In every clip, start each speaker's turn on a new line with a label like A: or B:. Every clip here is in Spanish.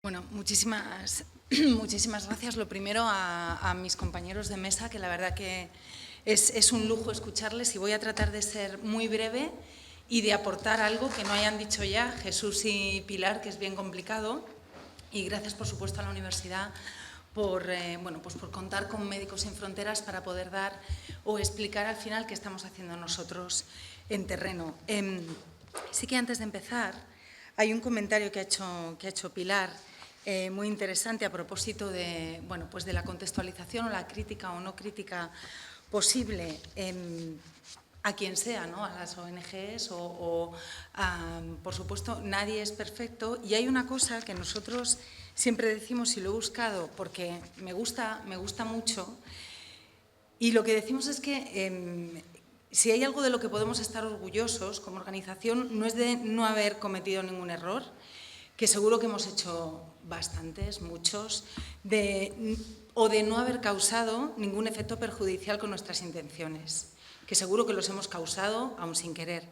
A: Bueno, muchísimas gracias. Lo primero a mis compañeros de mesa, que la verdad que es un lujo escucharles, y voy a tratar de ser muy breve y de aportar algo que no hayan dicho ya Jesús y Pilar, que es bien complicado. Y gracias, por supuesto, a la universidad por contar con Médicos Sin Fronteras para poder dar o explicar al final qué estamos haciendo nosotros en terreno. Sí que antes de empezar, hay un comentario que ha hecho Pilar muy interesante a propósito de, de la contextualización o la crítica o no crítica posible a quien sea, ¿no? A las ONGs por supuesto, nadie es perfecto, y hay una cosa que nosotros siempre decimos, y lo he buscado porque me gusta mucho, y lo que decimos es que si hay algo de lo que podemos estar orgullosos como organización, no es de no haber cometido ningún error, que seguro que hemos hecho bastantes, muchos, o de no haber causado ningún efecto perjudicial con nuestras intenciones, que seguro que los hemos causado aún sin querer.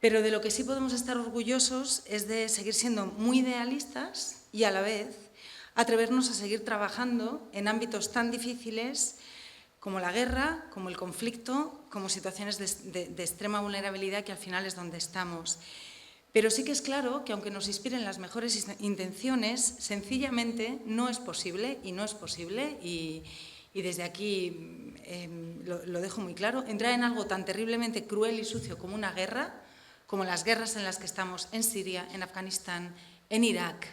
A: Pero de lo que sí podemos estar orgullosos es de seguir siendo muy idealistas y, a la vez, atrevernos a seguir trabajando en ámbitos tan difíciles como la guerra, como el conflicto, como situaciones de extrema vulnerabilidad, que al final es donde estamos. Pero sí que es claro que, aunque nos inspiren las mejores intenciones, sencillamente no es posible, y desde aquí lo dejo muy claro, entrar en algo tan terriblemente cruel y sucio como una guerra, como las guerras en las que estamos en Siria, en Afganistán, en Irak,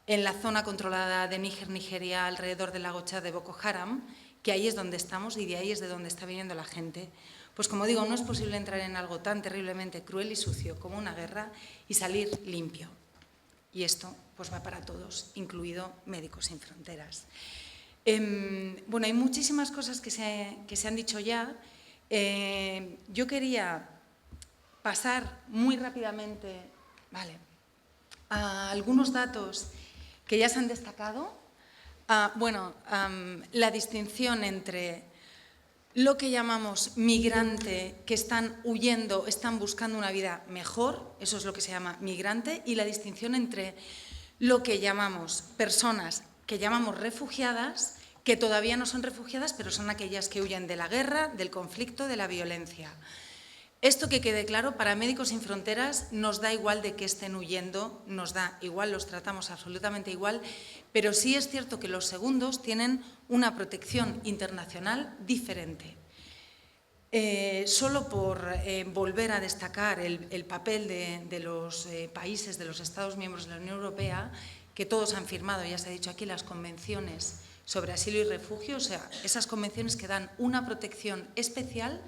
A: en la zona controlada de Níger, Nigeria, alrededor del lago Chad, de Boko Haram, que ahí es donde estamos y de ahí es de donde está viniendo la gente. Pues, como digo, no es posible entrar en algo tan terriblemente cruel y sucio como una guerra y salir limpio. Y esto pues va para todos, incluido Médicos Sin Fronteras. Hay muchísimas cosas que se han dicho ya. Yo quería pasar muy rápidamente a algunos datos que ya se han destacado. La distinción entre lo que llamamos migrante, que están huyendo, están buscando una vida mejor, eso es lo que se llama migrante, y la distinción entre lo que llamamos personas que llamamos refugiadas, que todavía no son refugiadas, pero son aquellas que huyen de la guerra, del conflicto, de la violencia. Esto, que quede claro, para Médicos Sin Fronteras nos da igual de que estén huyendo, nos da igual, los tratamos absolutamente igual, pero sí es cierto que los segundos tienen una protección internacional diferente. Solo por volver a destacar el papel de los países, de los Estados miembros de la Unión Europea, que todos han firmado, ya se ha dicho aquí, las convenciones sobre asilo y refugio, o sea, esas convenciones que dan una protección especial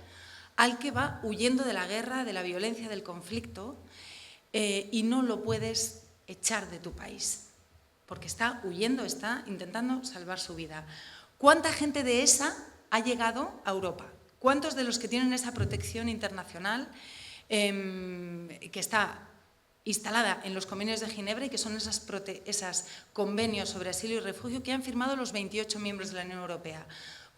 A: al que va huyendo de la guerra, de la violencia, del conflicto, y no lo puedes echar de tu país, porque está huyendo, está intentando salvar su vida. ¿Cuánta gente de esa ha llegado a Europa? ¿Cuántos de los que tienen esa protección internacional que está instalada en los convenios de Ginebra, y que son esos convenios sobre asilo y refugio que han firmado los 28 miembros de la Unión Europea?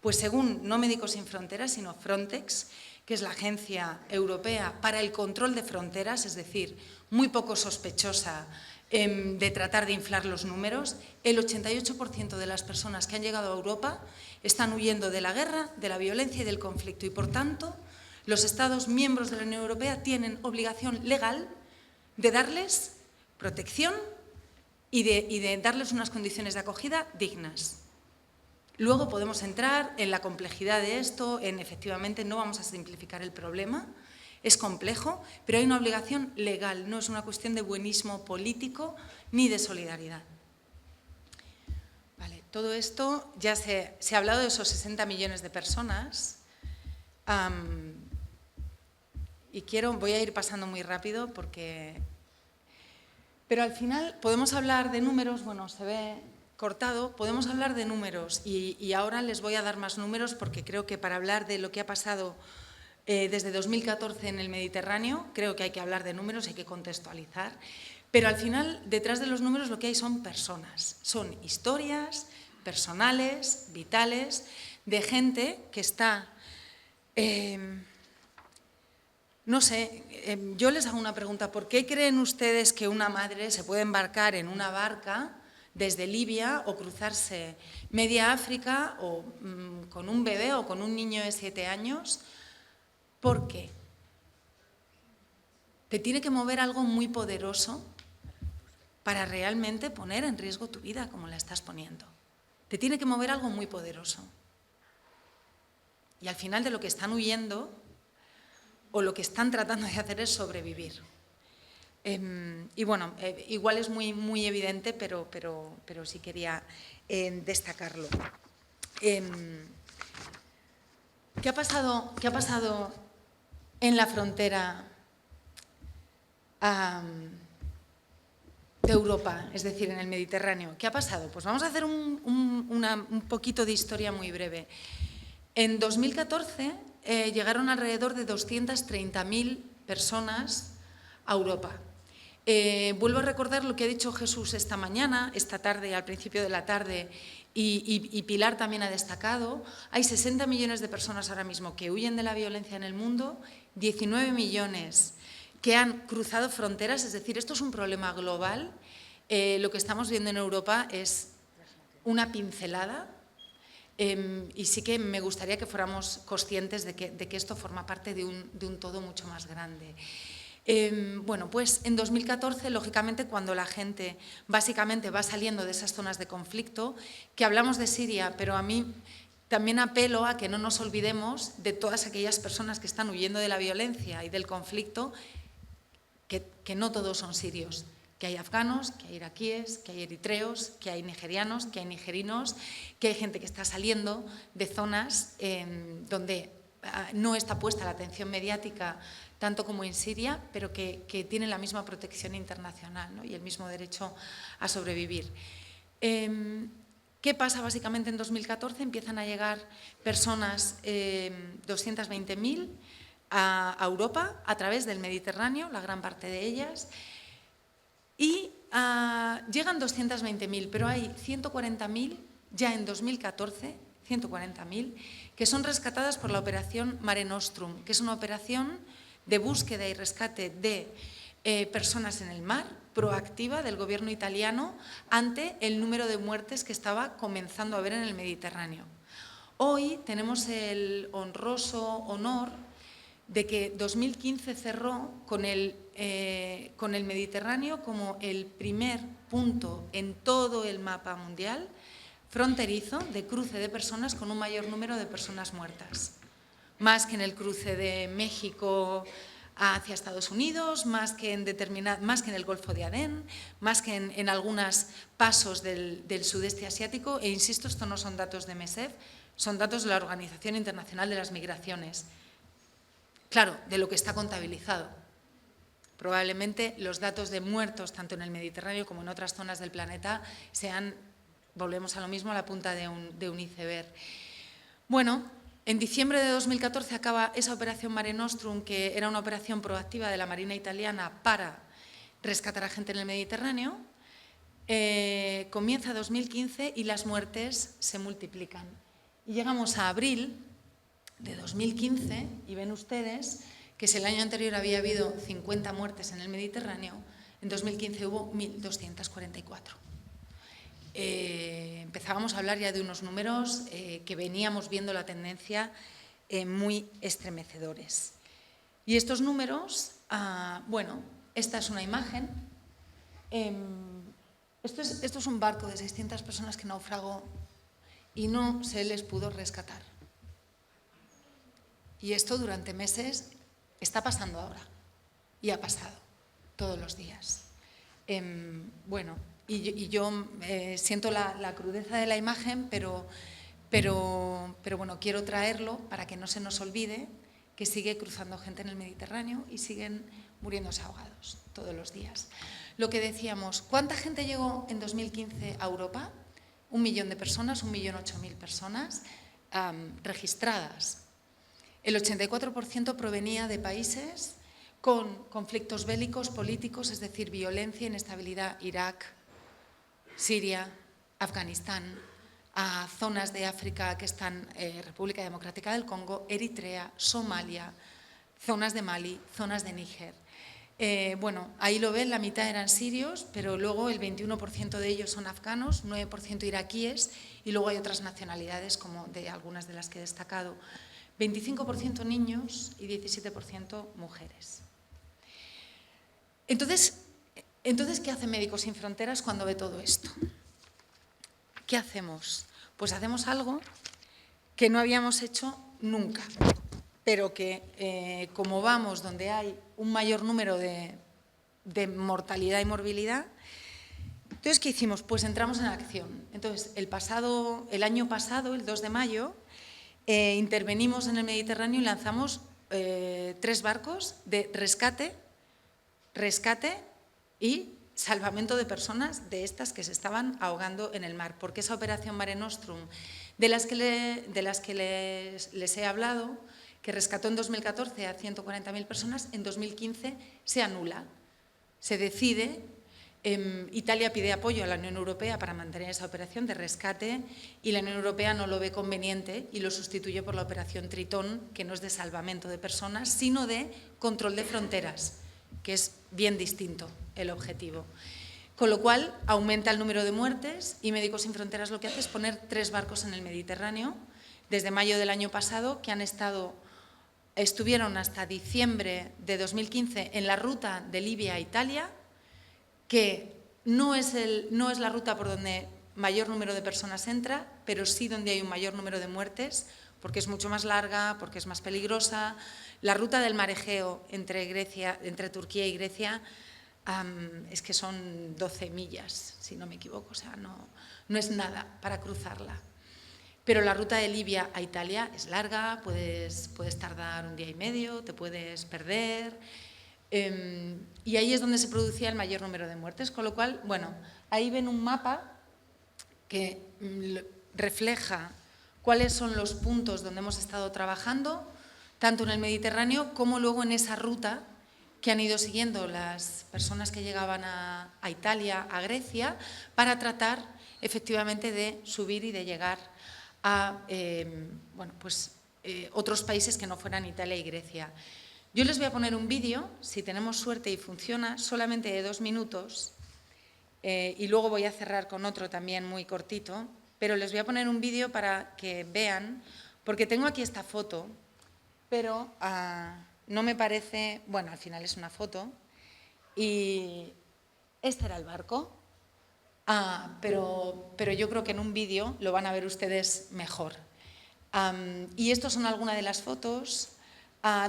A: Pues, según no Médicos Sin Fronteras, sino Frontex, que es la agencia europea para el control de fronteras, es decir, muy poco sospechosa de tratar de inflar los números, el 88% de las personas que han llegado a Europa están huyendo de la guerra, de la violencia y del conflicto, y, por tanto, los Estados miembros de la Unión Europea tienen obligación legal de darles protección y de darles unas condiciones de acogida dignas. Luego podemos entrar en la complejidad de esto, efectivamente no vamos a simplificar el problema, es complejo, pero hay una obligación legal, no es una cuestión de buenismo político ni de solidaridad. Todo esto, ya se ha hablado de esos 60 millones de personas, y voy a ir pasando muy rápido pero al final podemos hablar de números, se ve cortado, podemos hablar de números, y ahora les voy a dar más números, porque creo que para hablar de lo que ha pasado desde 2014 en el Mediterráneo, creo que hay que hablar de números, hay que contextualizar, pero al final, detrás de los números, lo que hay son personas, son historias personales, vitales, de gente que está... yo les hago una pregunta: ¿por qué creen ustedes que una madre se puede embarcar en una barca desde Libia o cruzarse media África o con un bebé o con un niño de 7 años. ¿Por qué? Te tiene que mover algo muy poderoso para realmente poner en riesgo tu vida como la estás poniendo. Te tiene que mover algo muy poderoso. Y al final de lo que están huyendo o lo que están tratando de hacer es sobrevivir. Y bueno, igual es muy evidente, pero sí quería destacarlo. ¿Qué ha pasado en la frontera de Europa, es decir, en el Mediterráneo? ¿Qué ha pasado? Pues vamos a hacer un poquito de historia muy breve. En 2014 llegaron alrededor de 230.000 personas a Europa. Vuelvo a recordar lo que ha dicho Jesús esta mañana, esta tarde, al principio de la tarde, y Pilar también ha destacado. Hay 60 millones de personas ahora mismo que huyen de la violencia en el mundo, 19 millones que han cruzado fronteras, es decir, esto es un problema global. Lo que estamos viendo en Europa es una pincelada. Y sí que me gustaría que fuéramos conscientes de que esto forma parte de un todo mucho más grande. Bueno, pues en 2014, lógicamente, cuando la gente básicamente va saliendo de esas zonas de conflicto, que hablamos de Siria, pero a mí también apelo a que no nos olvidemos de todas aquellas personas que están huyendo de la violencia y del conflicto, que no todos son sirios, que hay afganos, que hay iraquíes, que hay eritreos, que hay nigerianos, que hay nigerinos, que hay gente que está saliendo de zonas donde no está puesta la atención mediática tanto como en Siria, pero que tienen la misma protección internacional, ¿no? Y el mismo derecho a sobrevivir. ¿Qué pasa básicamente en 2014? Empiezan a llegar personas, 220.000, a Europa a través del Mediterráneo, la gran parte de ellas, y llegan 220.000, pero hay 140.000 ya en 2014, 140.000, que son rescatadas por la operación Mare Nostrum, que es una operación de búsqueda y rescate de personas en el mar, proactiva del gobierno italiano ante el número de muertes que estaba comenzando a haber en el Mediterráneo. Hoy tenemos el honroso honor de que 2015 cerró con el Mediterráneo como el primer punto en todo el mapa mundial fronterizo de cruce de personas con un mayor número de personas muertas. Más que en el cruce de México hacia Estados Unidos, más que en el Golfo de Adén, más que en algunos pasos del sudeste asiático. E insisto, esto no son datos de MESEF, son datos de la Organización Internacional de las Migraciones. Claro, de lo que está contabilizado. Probablemente los datos de muertos, tanto en el Mediterráneo como en otras zonas del planeta, sean, volvemos a lo mismo, a la punta de un iceberg. Bueno, en diciembre de 2014 acaba esa operación Mare Nostrum, que era una operación proactiva de la Marina italiana para rescatar a gente en el Mediterráneo. Comienza 2015 y las muertes se multiplican. Y llegamos a abril de 2015 y ven ustedes que si el año anterior había habido 50 muertes en el Mediterráneo, en 2015 hubo 1.244. Empezábamos a hablar ya de unos números que veníamos viendo la tendencia muy estremecedores. Y estos números, bueno, esta es una imagen. Esto es un barco de 600 personas que naufragó y no se les pudo rescatar. Y esto durante meses está pasando ahora y ha pasado todos los días. Bueno, y yo siento la crudeza de la imagen, pero bueno, quiero traerlo para que no se nos olvide que sigue cruzando gente en el Mediterráneo y siguen muriéndose ahogados todos los días. Lo que decíamos, ¿cuánta gente llegó en 2015 a Europa? 1 millón de personas, 1.008.000 personas registradas. El 84% provenía de países con conflictos bélicos, políticos, es decir, violencia, inestabilidad, Irak, Siria, Afganistán, a zonas de África que están República Democrática del Congo, Eritrea, Somalia, zonas de Mali, zonas de Níger. Bueno, ahí lo ven, la mitad eran sirios, pero luego el 21% de ellos son afganos, 9% iraquíes y luego hay otras nacionalidades, como de algunas de las que he destacado. 25% niños y 17% mujeres. Entonces, ¿qué hace Médicos Sin Fronteras cuando ve todo esto? ¿Qué hacemos? Pues hacemos algo que no habíamos hecho nunca, pero que como vamos donde hay un mayor número de mortalidad y morbilidad, entonces, ¿qué hicimos? Pues entramos en acción. Entonces, el año pasado, el 2 de mayo, intervenimos en el Mediterráneo y lanzamos 3 barcos de rescate y salvamento de personas de estas que se estaban ahogando en el mar. Porque esa operación Mare Nostrum, de las que les he hablado, que rescató en 2014 a 140.000 personas, en 2015 se anula. Se decide, Italia pide apoyo a la Unión Europea para mantener esa operación de rescate y la Unión Europea no lo ve conveniente y lo sustituye por la operación Tritón, que no es de salvamento de personas, sino de control de fronteras, que es bien distinto el objetivo. Con lo cual, aumenta el número de muertes y Médicos Sin Fronteras lo que hace es poner 3 barcos en el Mediterráneo desde mayo del año pasado, que estuvieron hasta diciembre de 2015 en la ruta de Libia a Italia, que no es la ruta por donde mayor número de personas entra, pero sí donde hay un mayor número de muertes, porque es mucho más larga, porque es más peligrosa. La ruta del Mar Egeo entre Turquía y Grecia es que son 12 millas, si no me equivoco, o sea, no es nada para cruzarla. Pero la ruta de Libia a Italia es larga, puedes tardar un día y medio, te puedes perder, y ahí es donde se producía el mayor número de muertes. Con lo cual, bueno, ahí ven un mapa que refleja cuáles son los puntos donde hemos estado trabajando, tanto en el Mediterráneo como luego en esa ruta que han ido siguiendo las personas que llegaban a Italia, a Grecia, para tratar efectivamente de subir y de llegar a otros países que no fueran Italia y Grecia. Yo les voy a poner un vídeo, si tenemos suerte y funciona, solamente de 2 minutos, y luego voy a cerrar con otro también muy cortito, pero les voy a poner un vídeo para que vean, porque tengo aquí esta foto, pero no me parece, bueno, al final es una foto, y este era el barco, pero yo creo que en un vídeo lo van a ver ustedes mejor. Y estas son algunas de las fotos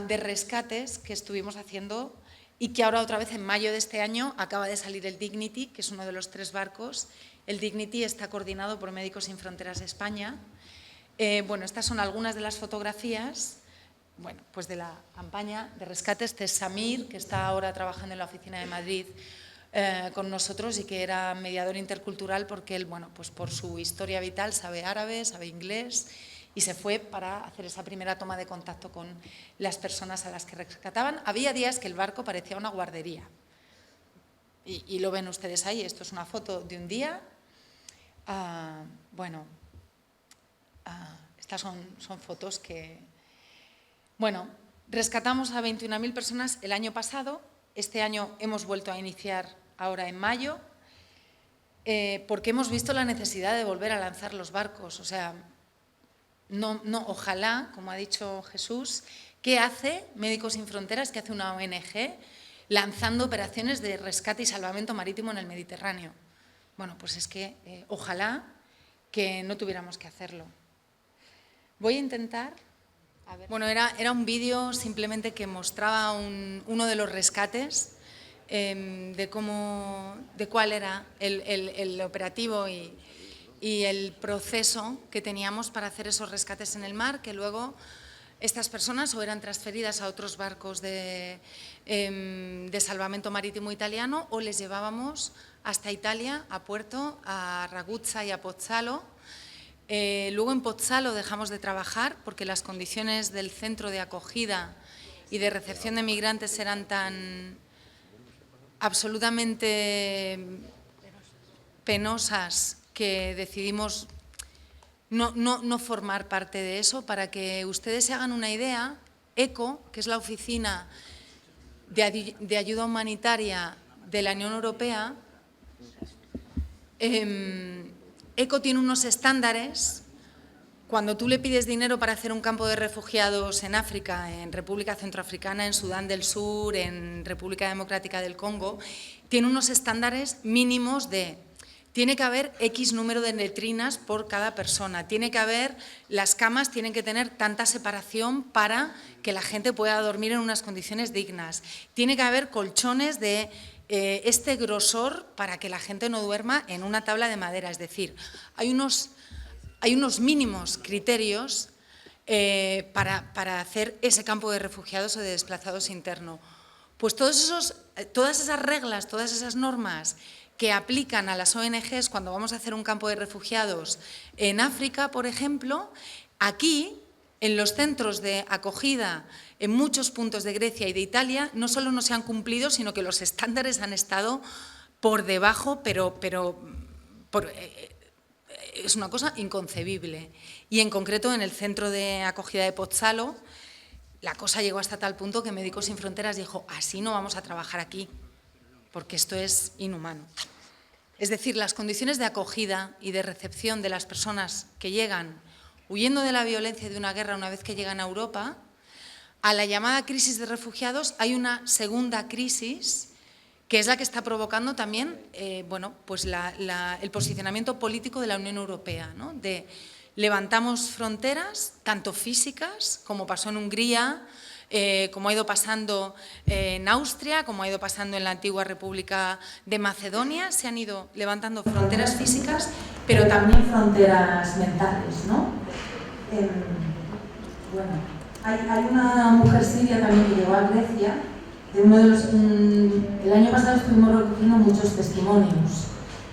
A: de rescates que estuvimos haciendo y que ahora otra vez en mayo de este año acaba de salir el Dignity, que es uno de los 3 barcos. El Dignity está coordinado por Médicos Sin Fronteras España. Estas son algunas de las fotografías pues de la campaña de rescate. Este es Samir, que está ahora trabajando en la oficina de Madrid con nosotros y que era mediador intercultural porque él, pues por su historia vital sabe árabe, sabe inglés y se fue para hacer esa primera toma de contacto con las personas a las que rescataban. Había días que el barco parecía una guardería y lo ven ustedes ahí. Esto es una foto de un día. Estas son fotos que… rescatamos a 21.000 personas el año pasado. Este año hemos vuelto a iniciar ahora en mayo porque hemos visto la necesidad de volver a lanzar los barcos. O sea, ojalá, como ha dicho Jesús, ¿qué hace Médicos Sin Fronteras? ¿Qué hace una ONG lanzando operaciones de rescate y salvamento marítimo en el Mediterráneo? Pues es que ojalá que no tuviéramos que hacerlo. Voy a intentar… Era un vídeo simplemente que mostraba uno de los rescates, de cuál era el operativo y el proceso que teníamos para hacer esos rescates en el mar, que luego estas personas o eran transferidas a otros barcos de salvamento marítimo italiano o les llevábamos hasta Italia, a puerto, a Ragusa y a Pozzallo. Luego en Pozzallo dejamos de trabajar porque las condiciones del centro de acogida y de recepción de migrantes eran tan absolutamente penosas que decidimos no formar parte de eso. Para que ustedes se hagan una idea, ECO, que es la oficina de ayuda humanitaria de la Unión Europea, ECHO tiene unos estándares. Cuando tú le pides dinero para hacer un campo de refugiados en África, en República Centroafricana, en Sudán del Sur, en República Democrática del Congo, tiene unos estándares mínimos de... Tiene que haber X número de letrinas por cada persona, tiene que haber, las camas tienen que tener tanta separación para que la gente pueda dormir en unas condiciones dignas, tiene que haber colchones de este grosor para que la gente no duerma en una tabla de madera, es decir, hay unos mínimos criterios para hacer ese campo de refugiados o de desplazados interno. Pues todas esas reglas, todas esas normas que aplican a las ONGs cuando vamos a hacer un campo de refugiados en África, por ejemplo, aquí, en los centros de acogida en muchos puntos de Grecia y de Italia, no solo no se han cumplido, sino que los estándares han estado por debajo, es una cosa inconcebible. Y en concreto en el centro de acogida de Pozzalo, la cosa llegó hasta tal punto que Médicos Sin Fronteras dijo, así no vamos a trabajar aquí, porque esto es inhumano. Es decir, las condiciones de acogida y de recepción de las personas que llegan huyendo de la violencia y de una guerra una vez que llegan a Europa, a la llamada crisis de refugiados hay una segunda crisis que es la que está provocando también pues el posicionamiento político de la Unión Europea, ¿no? De levantamos fronteras, tanto físicas, como pasó en Hungría, como ha ido pasando en Austria, como ha ido pasando en la antigua República de Macedonia, se han ido levantando fronteras físicas, pero también fronteras mentales, ¿no? Hay una mujer siria también que llegó a Grecia. El año pasado estuvimos recogiendo muchos testimonios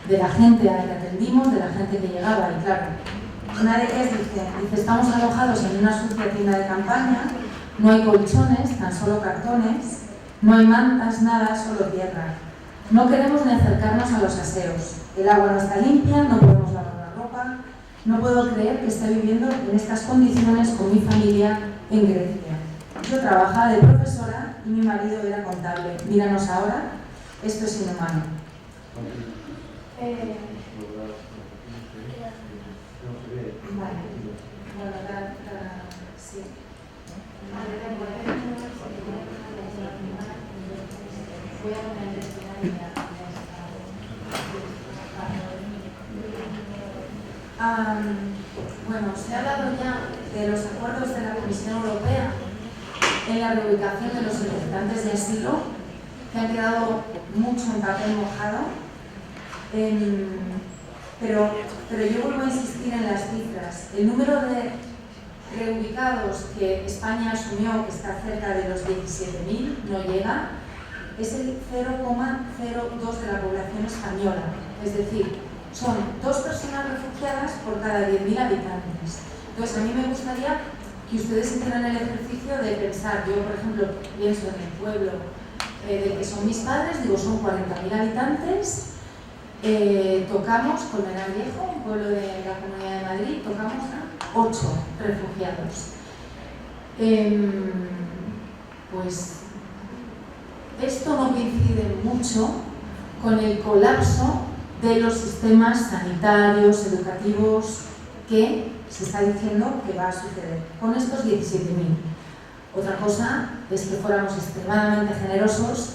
A: de la gente a la que atendimos, de la gente que llegaba, y claro, una de ellas dice, estamos alojados en una sucia tienda de campaña, no hay colchones, tan solo cartones, no hay mantas, nada, solo tierra. No queremos ni acercarnos a los aseos, el agua no está limpia, no podemos lavar la ropa, no puedo creer que esté viviendo en estas condiciones con mi familia en Grecia. Yo trabajaba de profesora y mi marido era contable. Míranos ahora, esto es inhumano. Sí. Se ha hablado ya de los acuerdos de la Comisión Europea en la reubicación de los solicitantes de asilo, que han quedado mucho en papel mojado, pero yo vuelvo a insistir en las cifras. El número de reubicados que España asumió, que está cerca de los 17.000, no llega, es el 0,02 de la población española, es decir, son 2 personas refugiadas por cada 10.000 habitantes. Entonces, a mí me gustaría que ustedes hicieran el ejercicio de pensar, yo por ejemplo pienso en el pueblo del que son mis padres, digo son 40.000 habitantes, tocamos con el Viejo, un pueblo de la Comunidad de Madrid, tocamos a 8 refugiados. Pues esto no coincide mucho con el colapso de los sistemas sanitarios, educativos, que se está diciendo que va a suceder con estos 17.000. Otra cosa es que fuéramos extremadamente generosos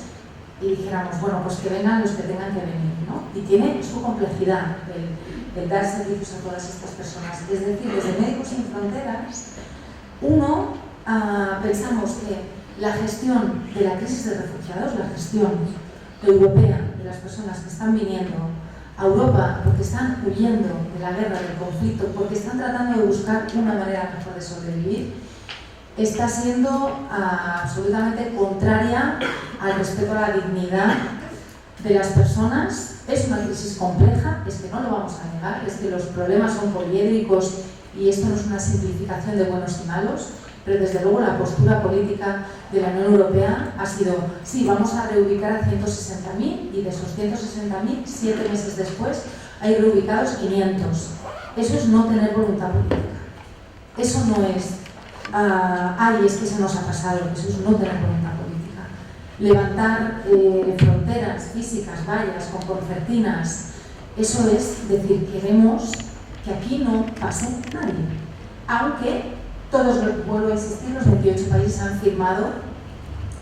A: y dijéramos, bueno, pues que vengan los que tengan que venir, ¿no? Y tiene su complejidad el dar servicios a todas estas personas. Es decir, desde Médicos Sin Fronteras, pensamos que la gestión de la crisis de refugiados, la gestión europea de las personas que están viniendo a Europa porque están huyendo de la guerra, del conflicto, porque están tratando de buscar una manera mejor de sobrevivir, está siendo absolutamente contraria al respeto a la dignidad de las personas. Es una crisis compleja, es que no lo vamos a negar, es que los problemas son poliédricos y esto no es una simplificación de buenos y malos, pero desde luego la postura política de la Unión Europea ha sido, sí, vamos a reubicar a 160.000 y de esos 160.000, 7 meses después, hay reubicados 500. Eso es no tener voluntad política. Eso no es, es que se nos ha pasado, eso es no tener voluntad política.
B: levantar fronteras físicas, vallas con concertinas. Eso es decir, queremos que aquí no pase nadie. Aunque todos, vuelvo a insistir, los 28 países han firmado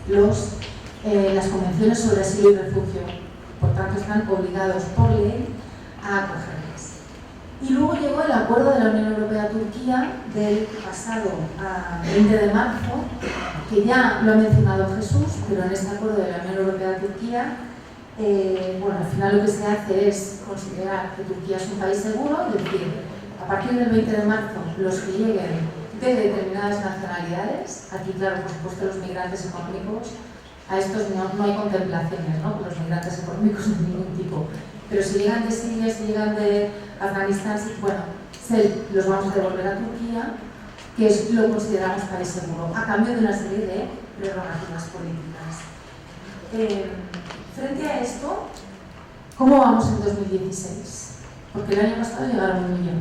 B: las convenciones sobre asilo y refugio. Por tanto, están obligados por ley a acogerlas. Y luego llegó el acuerdo de la Unión Europea-Turquía del pasado 20 de marzo, que ya lo ha mencionado Jesús, pero en este acuerdo de la Unión Europea-Turquía, al final lo que se hace es considerar que Turquía es un país seguro, es decir, a partir del 20 de marzo, los que lleguen de determinadas nacionalidades, aquí claro, por supuesto los migrantes económicos, a estos no hay contemplaciones, ¿no? Con los migrantes económicos de ningún tipo, pero si llegan de Siria, si llegan de Afganistán, los vamos a devolver a Turquía, que lo consideramos país seguro, a cambio de una serie de prerrogativas políticas. Frente a esto, ¿cómo vamos en 2016? Porque el año pasado llegaron 1 millón.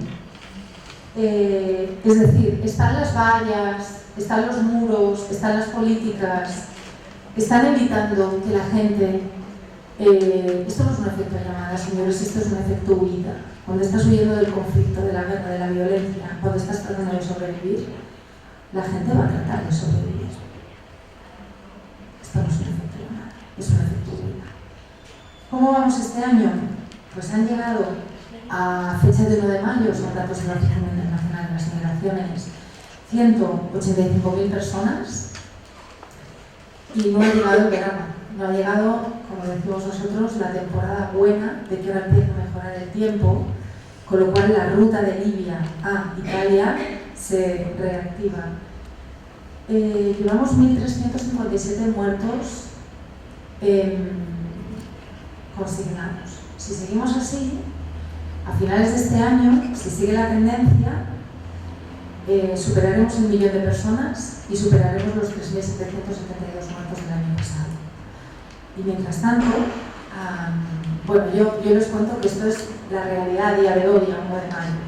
B: Es decir, están las vallas, están los muros, están las políticas, están evitando que la gente... esto no es un efecto llamada, señores, esto es un efecto huida. Cuando estás huyendo del conflicto, de la guerra, de la violencia, cuando estás tratando de sobrevivir, la gente va a tratar de sobrevivir. Esto no es un efecto llamada, es un efecto huida. ¿Cómo vamos este año? Pues han llegado a fecha de 1 de mayo, son datos de la Oficina Internacional de las Migraciones, 185.000 personas y no ha llegado el verano, no ha llegado, como decimos nosotros, la temporada buena de que ahora empieza a mejorar el tiempo, con lo cual la ruta de Libia a Italia se reactiva. Llevamos 1.357 muertos consignados. Si seguimos así, a finales de este año, si sigue la tendencia, superaremos 1 millón de personas y superaremos los 3.772 muertos del año pasado. Y mientras tanto, yo les cuento que esto es la realidad a día de hoy, a 1 de mayo.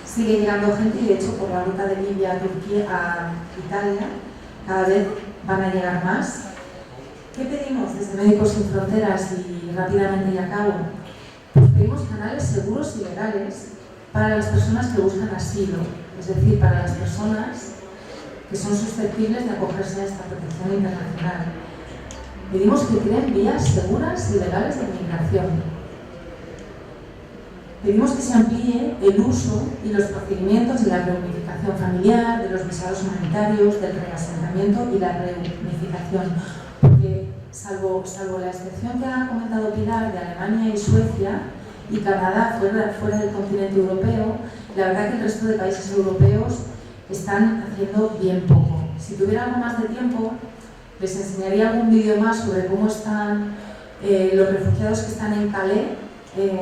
B: Sigue llegando gente y de hecho por la ruta de Libia a Turquía, a Italia, cada vez van a llegar más. ¿Qué pedimos desde Médicos Sin Fronteras y rápidamente y a cabo? Pues pedimos canales seguros y legales para las personas que buscan asilo, es decir, para las personas que son susceptibles de acogerse a esta protección internacional. Pedimos que creen vías seguras y legales de migración. Pedimos que se amplíe el uso y los procedimientos de la reunificación familiar, de los visados humanitarios, del reasentamiento y la reunificación. Porque, salvo la excepción que ha comentado Pilar de Alemania y Suecia y Canadá fuera del continente europeo, la verdad que el resto de países europeos están haciendo bien poco. Si tuviera algo más de tiempo, les enseñaría algún vídeo más sobre cómo están los refugiados que están en Calais, en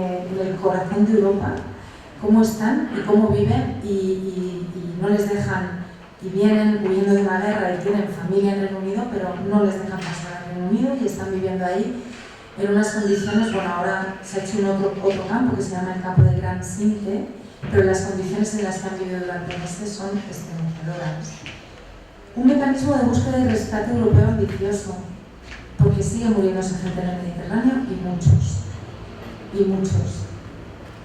B: el corazón de Europa, cómo están y cómo viven y no les dejan, y vienen huyendo de una guerra y tienen familia en Reino Unido, pero no les dejan pasar al Reino Unido y están viviendo ahí en unas condiciones, ahora se ha hecho otro campo que se llama el campo de Gran Sinte, pero las condiciones en las que han vivido durante meses son estremecedoras. Un mecanismo de búsqueda y rescate europeo ambicioso, porque sigue muriéndose gente en el Mediterráneo y muchos.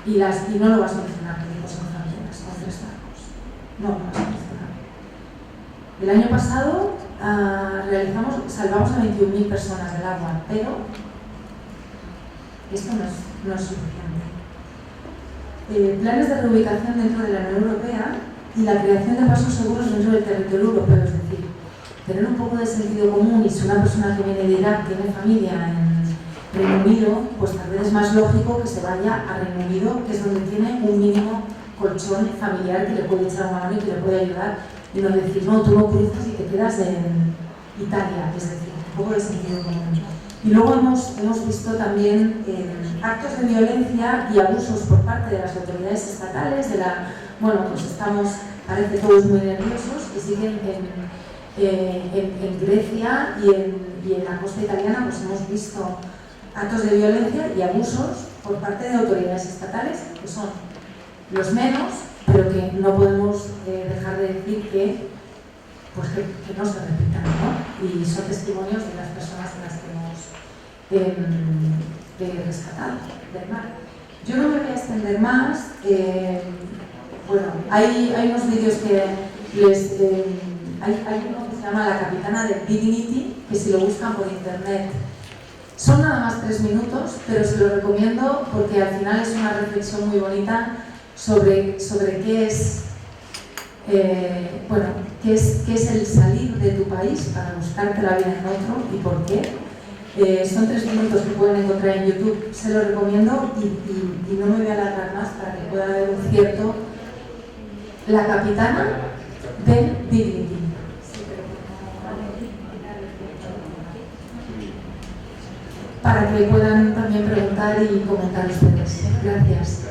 B: Y no lo vas a mencionar, Médicos Sin Fronteras, con 3 barcos. No lo vas a mencionar. El año pasado salvamos a 21.000 personas del agua, pero esto no es suficiente. Planes de reubicación dentro de la Unión Europea y la creación de pasos seguros dentro del territorio europeo, es decir, tener un poco de sentido común, y si una persona que viene de Irak tiene familia en Reino Unido, pues tal vez es más lógico que se vaya a Reino Unido, que es donde tiene un mínimo colchón familiar que le puede echar una mano y que le puede ayudar, y no decir, no, tú no cruzas y te quedas en Italia, es decir, un poco de sentido común. Y luego hemos visto también actos de violencia y abusos por parte de las autoridades estatales, parece todos muy nerviosos, y siguen en Grecia y en la costa italiana, pues hemos visto actos de violencia y abusos por parte de autoridades estatales, que son los menos, pero que no podemos dejar de decir que no se repitan, ¿no? y son testimonios de las personas en las que hemos rescatado del mar. Yo no me voy a extender más. Bueno, hay unos vídeos que hay uno que se llama La Capitana de Dignity, que si lo buscan por internet son nada más 3 minutos, pero se lo recomiendo porque al final es una reflexión muy bonita sobre qué es, qué es el salir de tu país para buscarte la vida en otro y por qué. Son 3 minutos que pueden encontrar en YouTube, se lo recomiendo y no me voy a alargar más para que pueda haber un cierto. La Capitana de Dignity. Para que puedan también preguntar y comentar ustedes. Gracias.